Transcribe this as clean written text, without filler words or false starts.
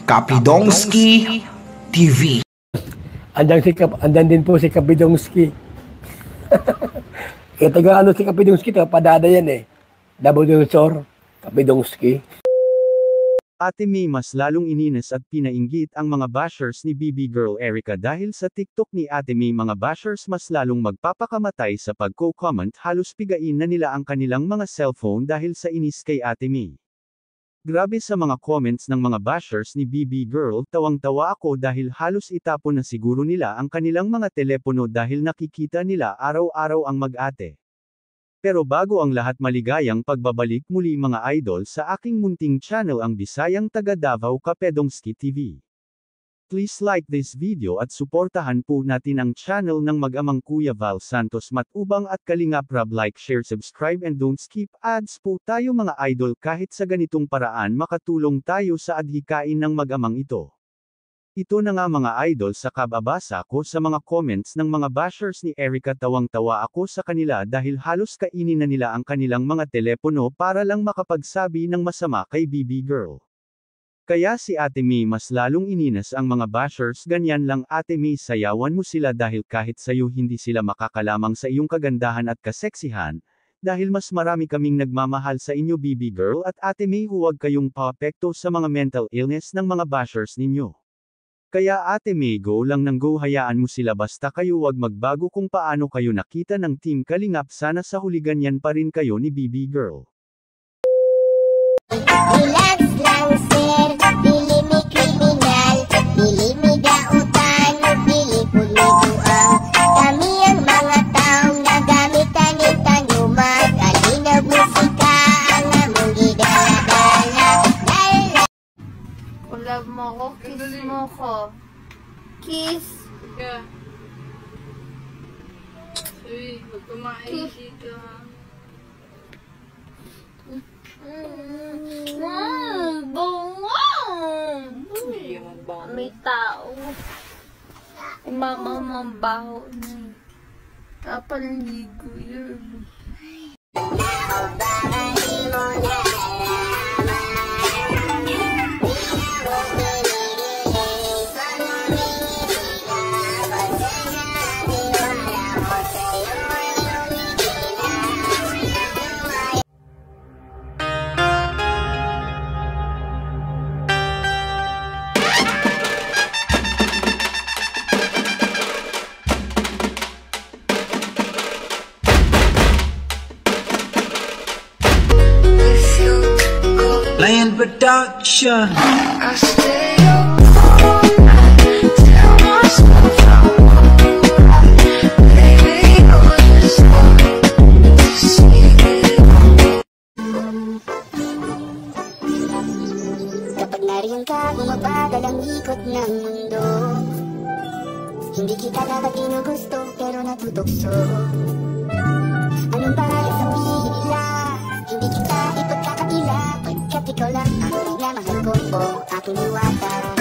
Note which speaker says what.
Speaker 1: Kapidongski TV.
Speaker 2: Andan din po si Kapidongski. Kaya taga ano si Kapidongski, taga Padada yan eh. Double Sor, Kapidongski.
Speaker 3: Ate May mas lalong ininis at pinainggit ang mga bashers ni BB Girl Erica dahil sa TikTok ni Ate May mga bashers mas lalong magpapakamatay sa pagko-comment, halos pigain na nila ang kanilang mga cellphone dahil sa inis kay Ate May. Grabe sa mga comments ng mga bashers ni BB Girl, tawang-tawa ako dahil halos itapon na siguro nila ang kanilang mga telepono dahil nakikita nila araw-araw ang mag-ate. Pero bago ang lahat, maligayang pagbabalik muli mga idol sa aking munting channel, ang Bisayang Taga Davao Kapidongski TV. Please like this video at suportahan po natin ang channel ng mag-amang Kuya Val Santos Matubang at Kalingap Rab. Like, share, subscribe and don't skip ads po tayo mga idol. Kahit sa ganitong paraan makatulong tayo sa adhikain ng mag-amang ito. Ito na nga mga idol, sa kababasa ko sa mga comments ng mga bashers ni Erica, tawang-tawa ako sa kanila dahil halos kainin na nila ang kanilang mga telepono para lang makapagsabi ng masama kay BB Girl. Kaya si Ate May mas lalong ininas ang mga bashers. Ganyan lang Ate May, sayawan mo sila dahil kahit sayo hindi sila makakalamang sa iyong kagandahan at kaseksihan, dahil mas marami kaming nagmamahal sa inyo BB Girl at Ate May. Huwag kayong paapekto sa mga mental illness ng mga bashers ninyo. Kaya Ate May, go lang ng go, hayaan mo sila basta kayo wag magbago kung paano kayo nakita ng Team Kalingap. Sana sa huli ganyan pa rin kayo ni BB Girl.
Speaker 4: Relax lang sir, dili mi kriminal, dili mi dautan, dili pud mi duang. Kami ang mga taong nagamitan ni tanumag, alinag musika ang among gidala-dala. Kulab mo ko, kiss mo ko. Kiss.
Speaker 5: Uy, huwag kumain dito ha.
Speaker 4: May tao. Mama mambaho na. Kapaligo yun.
Speaker 1: Lion Production.
Speaker 6: I stay up all night, tell myself I won't. Baby, you're just one to see it.
Speaker 4: Kapag nariyan ka, bumabagal ang ikot ng mundo. Hindi kita dapat ginugusto, pero natutokso. Anong bahaya sabihin nila? Hindi kita ipagkakaila, pagkat ikaw lang ang minamahal ko o aking iwata.